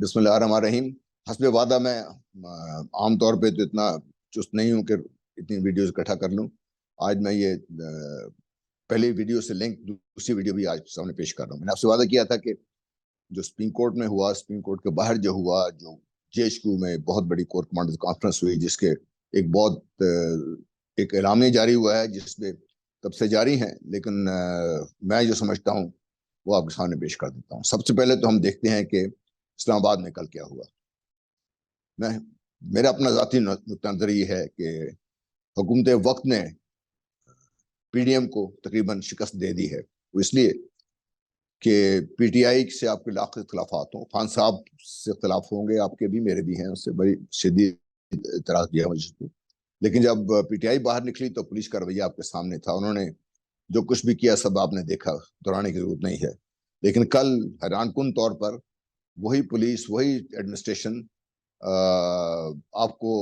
بسم اللہ الرحمن الرحیم. حسب وعدہ میں عام طور پہ تو اتنا چست نہیں ہوں کہ اتنی ویڈیوز اکٹھا کر لوں. آج میں یہ پہلی ویڈیو سے لنک دوسری ویڈیو بھی آج سامنے پیش کر رہا ہوں. میں نے آپ سے وعدہ کیا تھا کہ جو سپریم کورٹ میں ہوا، سپریم کورٹ کے باہر جو ہوا، جو جے ایچ کیو میں بہت بڑی کورٹ کمانڈرز کانفرنس ہوئی، جس کے ایک اعلامیہ جاری ہوا ہے، جس میں تب سے جاری ہیں، لیکن میں جو سمجھتا ہوں وہ آپ کے سامنے پیش کر دیتا ہوں. سب سے پہلے تو ہم دیکھتے ہیں کہ اسلام آباد میں کل کیا ہوا. میرا اپنا ذاتی نقطہ نظر یہ ہے کہ حکومت وقت نے پی ڈی ایم کو تقریباً شکست دے دی ہے. وہ اس لیے کہ پی ٹی آئی سے آپ کے لاکھ اختلافات ہوں، خان صاحب سے اختلاف ہوں گے، آپ کے بھی میرے بھی ہیں، اس سے بڑی شدید اعتراض دیا مجھے. لیکن جب پی ٹی آئی باہر نکلی تو پولیس کا رویہ آپ کے سامنے تھا. انہوں نے جو کچھ بھی کیا سب آپ نے دیکھا، دہرانے کی ضرورت نہیں ہے. لیکن کل حیران کن طور پر وہی پولیس، وہی ایڈمنسٹریشن آپ کو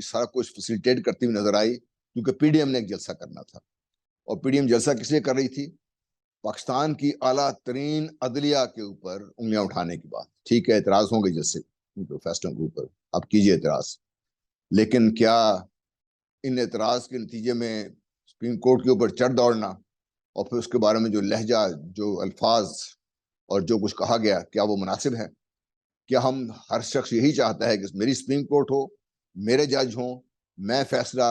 سارا کچھ فیسیلیٹیٹ کرتی ہوئی نظر آئی، کیونکہ پی ڈی ایم نے ایک جلسہ کرنا تھا. اور پی ڈی ایم جلسہ کس لیے کر رہی تھی؟ پاکستان کی اعلیٰ ترین عدلیہ کے اوپر انگلیاں اٹھانے کی بات. ٹھیک ہے، اعتراض ہوں گے جیسے فیصلوں کے اوپر، آپ کیجئے اعتراض، لیکن کیا ان اعتراض کے نتیجے میں سپریم کورٹ کے اوپر چڑھ دوڑنا اور پھر اس کے بارے میں جو لہجہ، جو الفاظ اور جو کچھ کہا گیا، کیا وہ مناسب ہے؟ کیا ہم ہر شخص یہی چاہتا ہے کہ میری سپریم کورٹ ہو، میرے جج ہوں، میں فیصلہ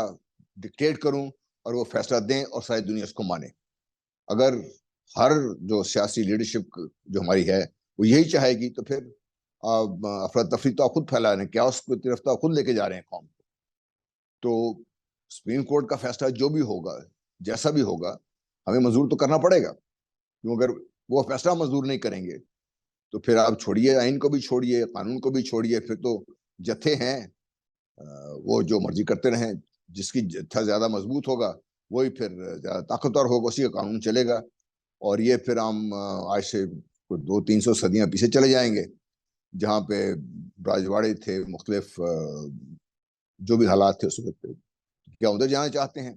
ڈکٹیٹ کروں اور وہ فیصلہ دیں اور ساری دنیا اس کو مانے؟ اگر ہر جو سیاسی لیڈرشپ جو ہماری ہے وہ یہی چاہے گی تو پھر افراتفری تو آپ خود پھیلا رہے ہیں، کیا اس کو طرف تو خود لے کے جا رہے ہیں قوم کو. تو سپریم کورٹ کا فیصلہ جو بھی ہوگا، جیسا بھی ہوگا، ہمیں منظور تو کرنا پڑے گا. کیوں اگر وہ فیصلہ منظور نہیں کریں گے تو پھر آپ چھوڑیے، آئین کو بھی چھوڑیے، قانون کو بھی چھوڑیے، پھر تو جتھے ہیں وہ جو مرضی کرتے رہیں. جس کی جتھا زیادہ مضبوط ہوگا وہی پھر زیادہ طاقتور ہوگا، اسی کا قانون چلے گا. اور یہ پھر ہم آج سے 200-300 صدیاں پیچھے چلے جائیں گے، جہاں پہ راجواڑے تھے، مختلف جو بھی حالات تھے اس وقت پہ. کیا ادھر جانا چاہتے ہیں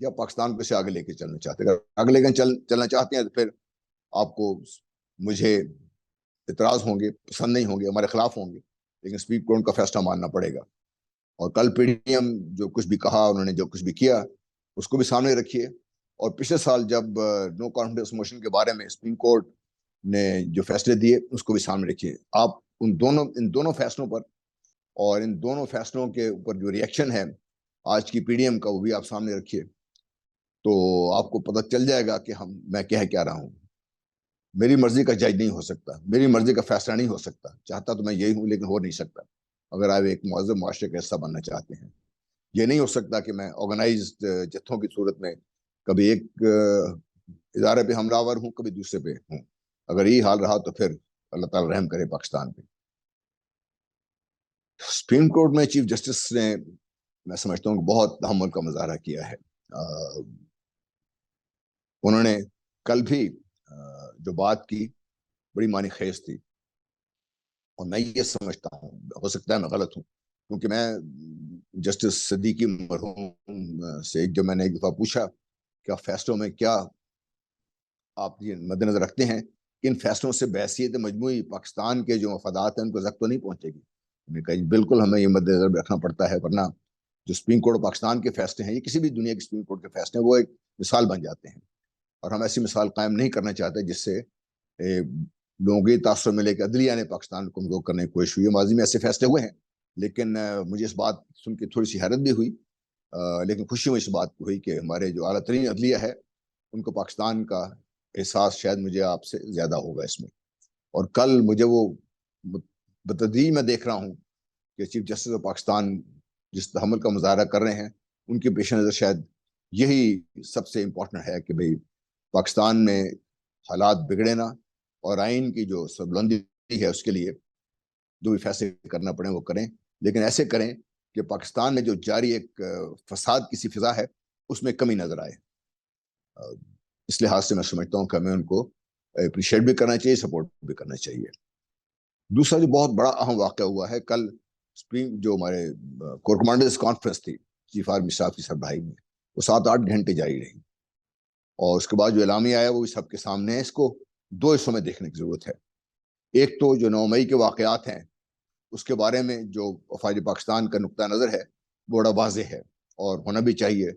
یا پاکستان کو سے آگے لے کے چلنا چاہتے ہیں؟ اگر آگے لے کے چلنا چاہتے ہیں تو پھر آپ کو مجھے اعتراض ہوں گے، پسند نہیں ہوں گے، ہمارے خلاف ہوں گے، لیکن سپریم کورٹ کا فیصلہ ماننا پڑے گا. اور کل پی ڈی ایم جو کچھ بھی کہا، انہوں نے جو کچھ بھی کیا، اس کو بھی سامنے رکھیے. اور پچھلے سال جب نو کانفیڈنس موشن کے بارے میں سپریم کورٹ نے جو فیصلے دیے اس کو بھی سامنے رکھیے. آپ ان دونوں فیصلوں پر اور ان دونوں فیصلوں کے اوپر جو ریئیکشن ہے آج کی پی ڈی ایم کا، وہ بھی آپ سامنے رکھیے، تو آپ کو پتہ چل جائے گا کہ میں کہہ کیا رہا ہوں. میری مرضی کا جج نہیں ہو سکتا، میری مرضی کا فیصلہ نہیں ہو سکتا. چاہتا تو میں یہی ہوں لیکن ہو نہیں سکتا. اگر آپ ایک مہذب معاشرے کا حصہ بننا چاہتے ہیں، یہ نہیں ہو سکتا کہ میں آرگنائزڈ جتھوں کی صورت میں کبھی ایک ادارے پہ حملہ آور ہوں، کبھی دوسرے پہ ہوں. اگر یہ حال رہا تو پھر اللہ تعالی رحم کرے پاکستان پہ. سپریم کورٹ میں چیف جسٹس نے، میں سمجھتا ہوں کہ بہت تحمل کا مظاہرہ کیا ہے. انہوں نے کل بھی جو بات کی بڑی معنی خیز تھی. اور میں یہ سمجھتا ہوں، ہو سکتا ہے میں غلط ہوں، کیونکہ میں جسٹس صدیقی مرحوم سے جو میں نے ایک دفعہ پوچھا کہ آپ فیصلوں میں کیا آپ یہ مد نظر رکھتے ہیں کہ ان فیصلوں سے بحیثیت مجموعی پاکستان کے جو مفادات ہیں ان کو زخم تو نہیں پہنچے گی؟ میں نے کہا بالکل ہمیں یہ مد نظر رکھنا پڑتا ہے، ورنہ جو سپریم کورٹ پاکستان کے فیصلے ہیں، یہ کسی بھی دنیا کے سپریم کورٹ کے فیصلے ہیں، وہ ایک مثال بن جاتے ہیں. اور ہم ایسی مثال قائم نہیں کرنا چاہتے جس سے لوگوں کو یہ تاثر ملے کہ عدلیہ نے پاکستان کو کمزور کرنے کی کوشش ہوئی ہے. ماضی میں ایسے فیصلے ہوئے ہیں، لیکن مجھے اس بات سن کے تھوڑی سی حیرت بھی ہوئی، لیکن خوشی ہوئی اس بات کو ہوئی کہ ہمارے جو اعلیٰ ترین عدلیہ ہے ان کو پاکستان کا احساس شاید مجھے آپ سے زیادہ ہوگا اس میں. اور کل مجھے وہ بتدریج میں دیکھ رہا ہوں کہ چیف جسٹس آف پاکستان جس تحمل کا مظاہرہ کر رہے ہیں، ان کے پیش نظر شاید یہی سب سے امپورٹنٹ ہے کہ بھئی پاکستان میں حالات بگڑے نہ، اور آئین کی جو سربلندی ہے اس کے لیے جو بھی فیصلے کرنا پڑیں وہ کریں، لیکن ایسے کریں کہ پاکستان میں جو جاری ایک فساد کی سی فضا ہے اس میں کمی نظر آئے. اس لحاظ سے میں سمجھتا ہوں کہ ہمیں ان کو اپریشیٹ بھی کرنا چاہیے، سپورٹ بھی کرنا چاہیے. دوسرا جو بہت بڑا اہم واقعہ ہوا ہے کل، سپریم جو ہمارے کور کمانڈرز کانفرنس تھی چیف آرمی اسٹاف کی سربراہی میں، وہ 7-8 گھنٹے جاری رہی. اور اس کے بعد جو اعلامیہ آیا وہ بھی سب کے سامنے ہے. اس کو 2 حصوں میں دیکھنے کی ضرورت ہے. ایک تو جو 9 مئی کے واقعات ہیں اس کے بارے میں جو افواج پاکستان کا نقطہ نظر ہے وہ بڑا واضح ہے اور ہونا بھی چاہیے،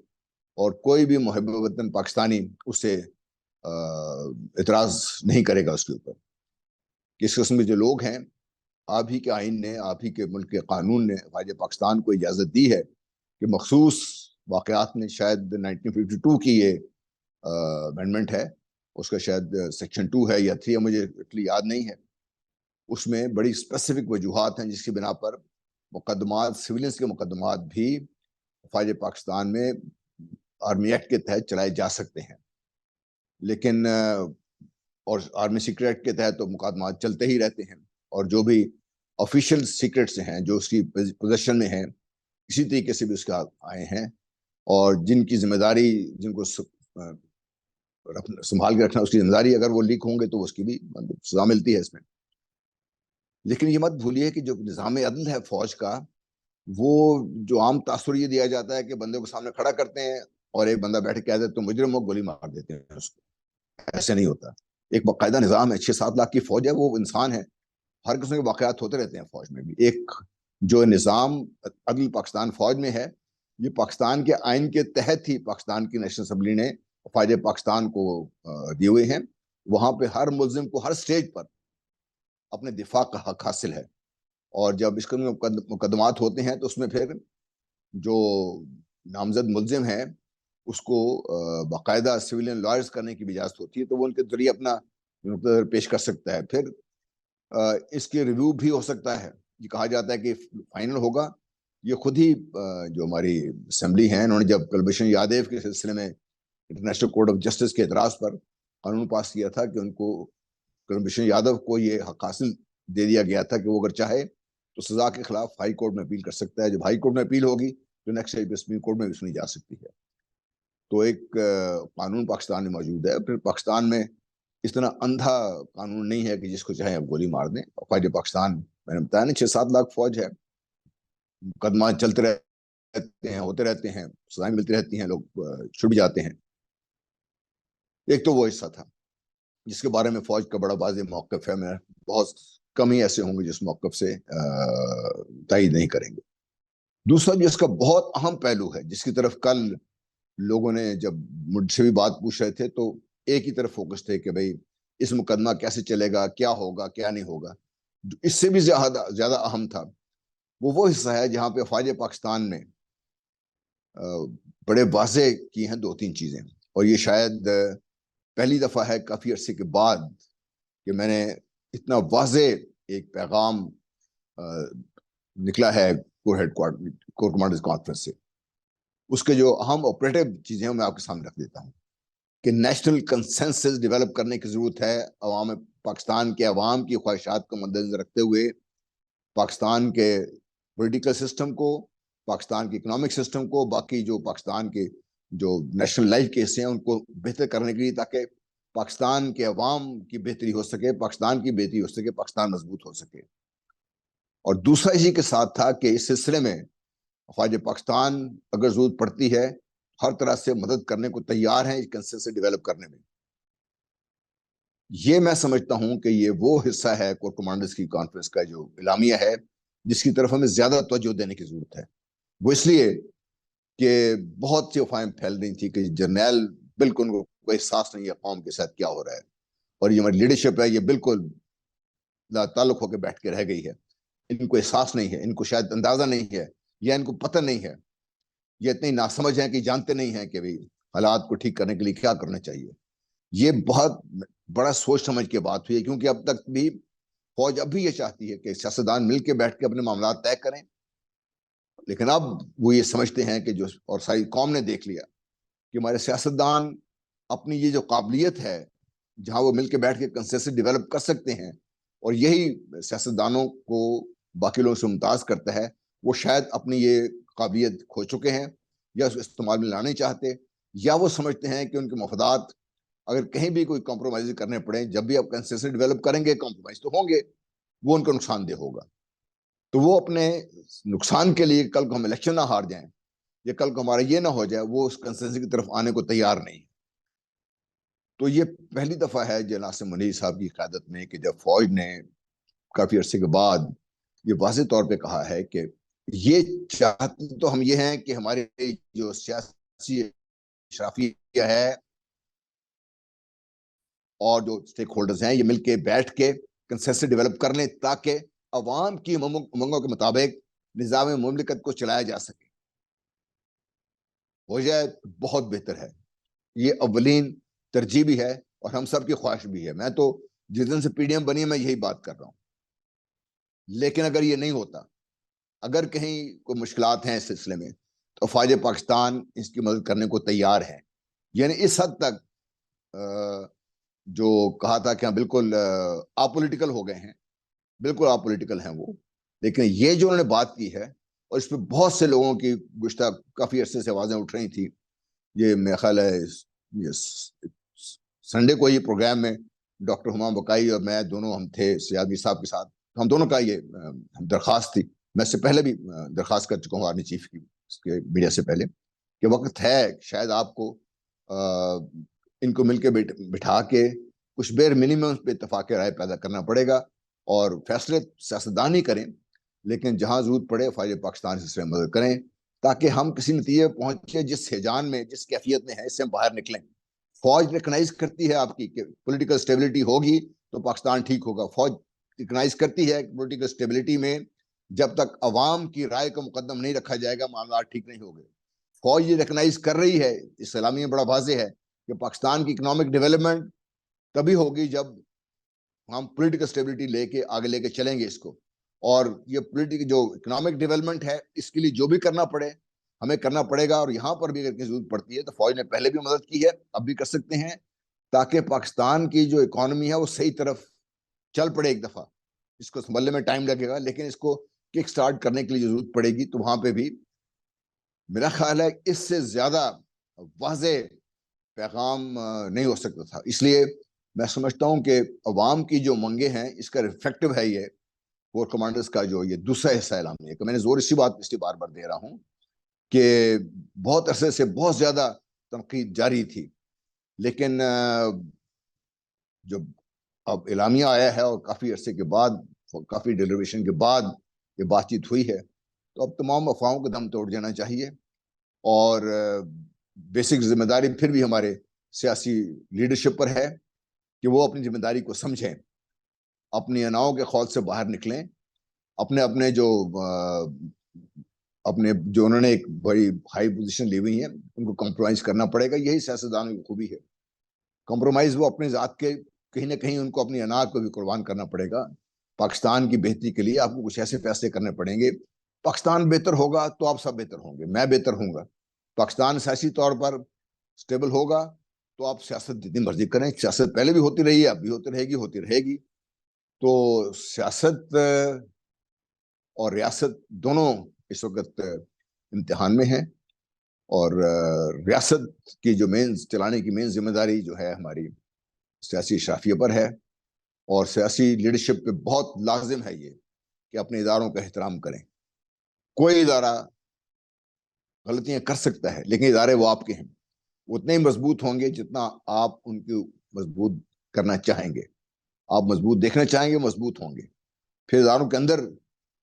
اور کوئی بھی محب وطن پاکستانی اسے اعتراض نہیں کرے گا اس کے اوپر کہ اس قسم کے جو لوگ ہیں، آپ ہی کے آئین نے، آپ ہی کے ملک کے قانون نے افواج پاکستان کو اجازت دی ہے کہ مخصوص واقعات میں، شاید 1952 کی یہ امینڈمنٹ ہے، اس کا شاید سیکشن 2 ہے یا 3 ہے، مجھے اتنی یاد نہیں ہے، اس میں بڑی اسپیسیفک وجوہات ہیں جس کی بنا پر مقدمات، سویلینز کے مقدمات بھی افواج پاکستان میں آرمی ایکٹ کے تحت چلائے جا سکتے ہیں، لیکن اور آرمی سیکرٹ ایکٹ کے تحت تو مقدمات چلتے ہی رہتے ہیں، اور جو بھی آفیشیل سیکرٹس ہیں جو اس کی پوزیشن میں ہیں اسی طریقے سے بھی اس کے آئے ہیں، اور جن کی ذمہ داری، جن کو سنبھال کے رکھنا اس کی ذمہ داری، اگر وہ لیک ہوں گے تو اس کی بھی سزا ملتی ہے اس میں۔ لیکن یہ مت بھولیے کہ جو نظام عدل ہے فوج کا، وہ جو عام تاثر یہ دیا جاتا ہے کہ بندے کو سامنے کھڑا کرتے ہیں اور ایک بندہ بیٹھ کے کہہ دیتے تو مجرم ہو، گولی مار دیتے ہیں اس کو، ایسے نہیں ہوتا۔ ایک باقاعدہ نظام ہے، 6-7 لاکھ کی فوج ہے، وہ انسان ہے، ہر قسم کے واقعات ہوتے رہتے ہیں فوج میں بھی۔ ایک جو نظام عدل پاکستان فوج میں ہے، یہ پاکستان کے آئین کے تحت ہی پاکستان کی نیشنل اسمبلی نے افواج پاکستان کو دیے ہوئے ہیں، وہاں پہ ہر ملزم کو ہر سٹیج پر اپنے دفاع کا حق حاصل ہے، اور جب اس قسم کے مقدمات ہوتے ہیں تو اس میں پھر جو نامزد ملزم ہیں اس کو باقاعدہ سویلین لائرز کرنے کی بھی اجازت ہوتی ہے، تو وہ ان کے ذریعے اپنا نقطہ پیش کر سکتا ہے۔ پھر اس کے ریویو بھی ہو سکتا ہے، یہ کہا جاتا ہے کہ فائنل ہوگا۔ یہ خود ہی جو ہماری اسمبلی ہیں، انہوں نے جب کلبھوشن یادیو کے سلسلے میں انٹرنیشنل کورٹ آف جسٹس کے اعتراض پر قانون پاس کیا تھا کہ ان کو، کلبھوشن یادیو کو یہ حق حاصل دے دیا گیا تھا کہ وہ اگر چاہے تو سزا کے خلاف ہائی کورٹ میں اپیل کر سکتا ہے، جب ہائی کورٹ میں اپیل ہوگی تو نیکسٹ سپریم کورٹ میں بھی سنی جا سکتی ہے۔ تو ایک قانون پاکستان میں موجود ہے۔ پھر پاکستان میں اس طرح اندھا قانون نہیں ہے کہ جس کو چاہے آپ گولی مار دیں۔ افواج پاکستان، میں نے بتایا نا، 6-7 لاکھ فوج ہے، مقدمات چلتے رہتے ہیں، ہوتے رہتے ہیں، سزائیں ملتی رہتی ہیں، لوگ چھٹ بھی جاتے ہیں۔ ایک تو وہ حصہ تھا جس کے بارے میں فوج کا بڑا واضح موقف ہے، میں بہت کم ہی ایسے ہوں گے جس موقف سے تائید نہیں کریں گے۔ دوسرا جو اس کا بہت اہم پہلو ہے، جس کی طرف کل لوگوں نے جب مجھ سے بھی بات پوچھ رہے تھے تو ایک ہی طرف فوکس تھے کہ بھئی اس مقدمہ کیسے چلے گا، کیا ہوگا، کیا نہیں ہوگا۔ اس سے بھی زیادہ اہم تھا وہ حصہ ہے جہاں پہ افواج پاکستان نے بڑے واضح کی ہیں 2-3 چیزیں، اور یہ شاید پہلی دفعہ ہے کافی عرصے کے بعد کہ میں نے اتنا واضح ایک پیغام نکلا ہے کور کمانڈرز کانفرنس سے۔ اس کے جو اہم آپریٹو چیزیں ہیں میں آپ کے سامنے رکھ دیتا ہوں کہ نیشنل کنسنسس ڈیولپ کرنے کی ضرورت ہے، عوام پاکستان کے عوام کی خواہشات کو مد نظر رکھتے ہوئے پاکستان کے پولیٹیکل سسٹم کو، پاکستان کے اکنامک سسٹم کو، باقی جو پاکستان کے جو نیشنل لائف کے حصے ہیں ان کو بہتر کرنے کے لیے، تاکہ پاکستان کے عوام کی بہتری ہو سکے، پاکستان کی بہتری ہو سکے، پاکستان مضبوط ہو سکے۔ اور دوسرا اسی کے ساتھ تھا کہ اس سلسلے میں افواج پاکستان اگر ضرورت پڑتی ہے ہر طرح سے مدد کرنے کو تیار ہیں اس کنسنسس ڈیولپ کرنے میں۔ یہ میں سمجھتا ہوں کہ یہ وہ حصہ ہے کور کمانڈرز کی کانفرنس کا جو اعلامیہ ہے جس کی طرف ہمیں زیادہ توجہ دینے کی ضرورت ہے۔ وہ اس لیے کہ بہت سی افواہیں پھیل رہی تھی کہ جرنیل بالکل ان کو کوئی احساس نہیں ہے قوم کے ساتھ کیا ہو رہا ہے، اور یہ ہماری لیڈرشپ ہے یہ بالکل لا تعلق ہو کے بیٹھ کے رہ گئی ہے، ان کو احساس نہیں ہے، ان کو شاید اندازہ نہیں ہے، یا ان کو پتہ نہیں ہے، یہ اتنی ناسمجھ ہیں کہ جانتے نہیں ہیں کہ بھئی حالات کو ٹھیک کرنے کے لیے کیا کرنا چاہیے۔ یہ بہت بڑا سوچ سمجھ کے بات ہوئی ہے، کیونکہ اب تک بھی فوج اب بھی یہ چاہتی ہے کہ سیاستدان مل کے بیٹھ کے اپنے معاملات طے کریں، لیکن اب وہ یہ سمجھتے ہیں کہ جو، اور ساری قوم نے دیکھ لیا کہ ہمارے سیاستدان اپنی یہ جو قابلیت ہے جہاں وہ مل کے بیٹھ کے کنسنسس ڈیولپ کر سکتے ہیں، اور یہی سیاستدانوں کو باقی لوگوں سے ممتاز کرتا ہے، وہ شاید اپنی یہ قابلیت کھو چکے ہیں، یا اس استعمال میں لانا چاہتے، یا وہ سمجھتے ہیں کہ ان کے مفادات اگر کہیں بھی کوئی کمپرومائز کرنے پڑیں، جب بھی آپ کنسنسس ڈیولپ کریں گے کمپرومائز تو ہوں گے، وہ ان کو نقصان دہ ہوگا۔ تو وہ اپنے نقصان کے لیے کل کو ہم الیکشن نہ ہار جائیں، یا کل کو ہمارا یہ نہ ہو جائے، وہ اس کنسنسس کی طرف آنے کو تیار نہیں۔ تو یہ پہلی دفعہ ہے ناصر منیر صاحب کی قیادت میں کہ جب فوج نے کافی عرصے کے بعد یہ واضح طور پہ کہا ہے کہ یہ چاہتے تو ہم یہ ہیں کہ ہمارے جو سیاسی اشرافیہ ہے اور جو اسٹیک ہولڈرز ہیں یہ مل کے بیٹھ کے کنسنسس ڈیولپ کر لیں تاکہ عوام کی امنگوں کے مطابق نظام مملکت کو چلایا جا سکے. ہو جائے بہت بہتر ہے. یہ اولین ترجیح بھی ہے اور ہم سب کی خواہش بھی ہے. میں تو جس دن سے پی ڈی ایم بنی ہے میں یہی بات کر رہا ہوں. لیکن اگر یہ نہیں ہوتا, اگر کہیں کوئی مشکلات ہیں اس سلسلے میں, تو افواج پاکستان اس کی مدد کرنے کو تیار ہے. یعنی اس حد تک جو کہا تھا کہ ہم بالکل اپولیٹیکل ہو گئے ہیں, بالکل اپولیٹیکل ہیں وہ. لیکن یہ جو انہوں نے بات کی ہے, اور اس پہ بہت سے لوگوں کی گزشتہ کافی عرصے سے آوازیں اٹھ رہی تھی. یہ میرا خیال ہے سنڈے کو یہ پروگرام میں ڈاکٹر ہمام بقائی اور میں دونوں ہم تھے سیادی صاحب کے ساتھ. ہم دونوں کا یہ درخواست تھی, میں اس سے پہلے بھی درخواست کر چکا ہوں آرمی چیف کی اس کے میڈیا سے پہلے, کہ وقت ہے شاید آپ کو ان کو مل کے بٹھا کے کچھ بیر منیمم پہ اتفاق رائے پیدا کرنا پڑے گا, اور فیصلے سیاستدان ہی کریں, لیکن جہاں ضرورت پڑے فوج پاکستان سے مدد کریں تاکہ ہم کسی نتیجے پہنچے جس ہیجان میں, جس کیفیت میں ہے, اس سے ہم باہر نکلیں. فوج ریکگنائز کرتی ہے آپ کی کہ پولیٹیکل سٹیبلٹی ہوگی تو پاکستان ٹھیک ہوگا. فوج ریکگنائز کرتی ہے کہ پولیٹیکل سٹیبلٹی میں جب تک عوام کی رائے کو مقدم نہیں رکھا جائے گا معاملات ٹھیک نہیں ہوگے. فوج یہ ریکگنائز کر رہی ہے, اس اعلامیہ میں بڑا واضح ہے کہ پاکستان کی اکنامک ڈیولپمنٹ تبھی ہوگی جب ہم پولیٹیکل سٹیبلٹی لے کے آگے لے کے چلیں گے اس کو. اور یہ پولیٹیکل جو اکنامک ڈیولپمنٹ ہے اس کے لیے جو بھی کرنا پڑے ہمیں کرنا پڑے گا. اور یہاں پر بھی اگر ضرورت پڑتی ہے تو فوج نے پہلے بھی مدد کی ہے, اب بھی کر سکتے ہیں, تاکہ پاکستان کی جو اکانومی ہے وہ صحیح طرف چل پڑے. ایک دفعہ اس کو سنبھلنے میں ٹائم لگے گا, لیکن اس کو کک سٹارٹ کرنے کے لیے ضرورت پڑے گی. تو وہاں پہ بھی میرا خیال ہے اس سے زیادہ واضح پیغام نہیں ہو سکتا تھا. اس لیے میں سمجھتا ہوں کہ عوام کی جو منگیں ہیں اس کا ریفلیکٹو ہے یہ کور کمانڈرز کا جو یہ دوسرا حصہ اعلامیہ کہ میں نے زور اسی بات پچھلی بار دے رہا ہوں کہ بہت عرصے سے بہت زیادہ تنقید جاری تھی, لیکن جب اب اعلامیہ آیا ہے اور کافی عرصے کے بعد, کافی ڈیلیبریشن کے بعد یہ بات چیت ہوئی ہے, تو اب تمام افواہوں کو دم توڑ جانا چاہیے. اور بیسک ذمہ داری پھر بھی ہمارے سیاسی لیڈرشپ پر ہے کہ وہ اپنی ذمہ داری کو سمجھیں, اپنی اناؤں کے خول سے باہر نکلیں, اپنے جو انہوں نے ایک بڑی ہائی پوزیشن لی ہوئی ہیں ان کو کمپرومائز کرنا پڑے گا. یہی سیاستدانوں کی خوبی ہے, کمپرومائز. وہ اپنے ذات کے کہیں نہ کہیں ان کو اپنی انا کو بھی قربان کرنا پڑے گا. پاکستان کی بہتری کے لیے آپ کو کچھ ایسے فیصلے کرنے پڑیں گے. پاکستان بہتر ہوگا تو آپ سب بہتر ہوں گے, میں بہتر ہوں گا. پاکستان سیاسی طور پر سٹیبل ہوگا تو آپ سیاست جتنی مرضی کریں, سیاست پہلے بھی ہوتی رہی ہے, اب بھی ہوتی رہے گی. تو سیاست اور ریاست دونوں اس وقت امتحان میں ہیں, اور ریاست کی جو چلانے کی مین ذمہ داری جو ہے ہماری سیاسی اشرافیہ پر ہے, اور سیاسی لیڈرشپ پہ بہت لازم ہے یہ کہ اپنے اداروں کا احترام کریں. کوئی ادارہ غلطیاں کر سکتا ہے, لیکن ادارے وہ آپ کے ہیں, اتنے ہی مضبوط ہوں گے جتنا آپ ان کی مضبوط کرنا چاہیں گے. آپ مضبوط دیکھنا چاہیں گے, مضبوط ہوں گے. پھر اداروں کے اندر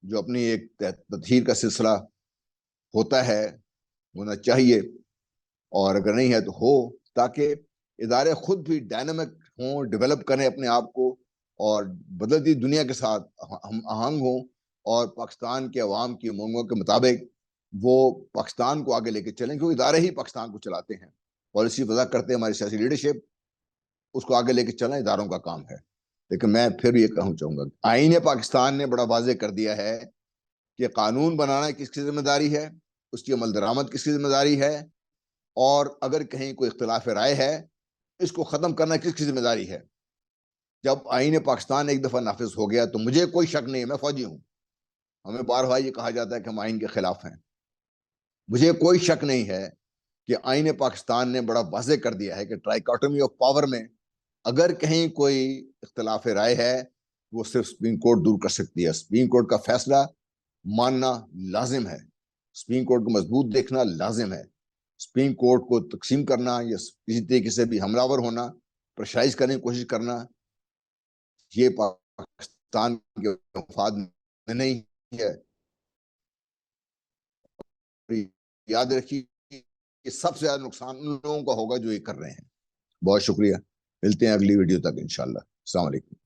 جو اپنی ایک تطہیر کا سلسلہ ہوتا ہے ہونا چاہیے, اور اگر نہیں ہے تو ہو, تاکہ ادارے خود بھی ڈائنامک ہوں, ڈیولپ کریں اپنے آپ کو, اور بدلتی دنیا کے ساتھ ہم آہنگ ہوں, اور پاکستان کے عوام کی امنگوں کے مطابق وہ پاکستان کو آگے لے کے چلیں, کیونکہ ادارے ہی پاکستان کو چلاتے ہیں, پالیسی وضع کرتے ہیں ہماری سیاسی لیڈرشپ, اس کو آگے لے کے چلنا اداروں کا کام ہے. لیکن میں پھر یہ کہنا چاہوں گا, آئین پاکستان نے بڑا واضح کر دیا ہے کہ قانون بنانا کس کی ذمہ داری ہے, اس کی عمل درآمد کس کی ذمہ داری ہے, اور اگر کہیں کوئی اختلاف رائے ہے اس کو ختم کرنا کس کی ذمہ داری ہے. جب آئین پاکستان ایک دفعہ نافذ ہو گیا تو مجھے کوئی شک نہیں ہے, میں فوجی ہوں, ہمیں بارہا یہ کہا جاتا ہے کہ ہم آئین کے خلاف ہیں, مجھے کوئی شک نہیں ہے کہ آئین پاکستان نے بڑا واضح کر دیا ہے کہ ٹرائیکاٹومی آف پاور میں اگر کہیں کوئی اختلاف رائے ہے وہ صرف سپریم کورٹ دور کر سکتی ہے. سپریم کورٹ کا فیصلہ ماننا لازم ہے, سپریم کورٹ کو مضبوط دیکھنا لازم ہے. سپریم کورٹ کو تقسیم کرنا یا کسی طریقے سے بھی حملہ آور ہونا, پریشرائز کرنے کی کوشش کرنا, یہ پاکستان کے مفاد میں نہیں ہے. یاد رکھیے کہ سب سے زیادہ نقصان ان لوگوں کا ہوگا جو یہ کر رہے ہیں. بہت شکریہ. ملتے ہیں اگلی ویڈیو تک انشاءاللہ. السلام علیکم.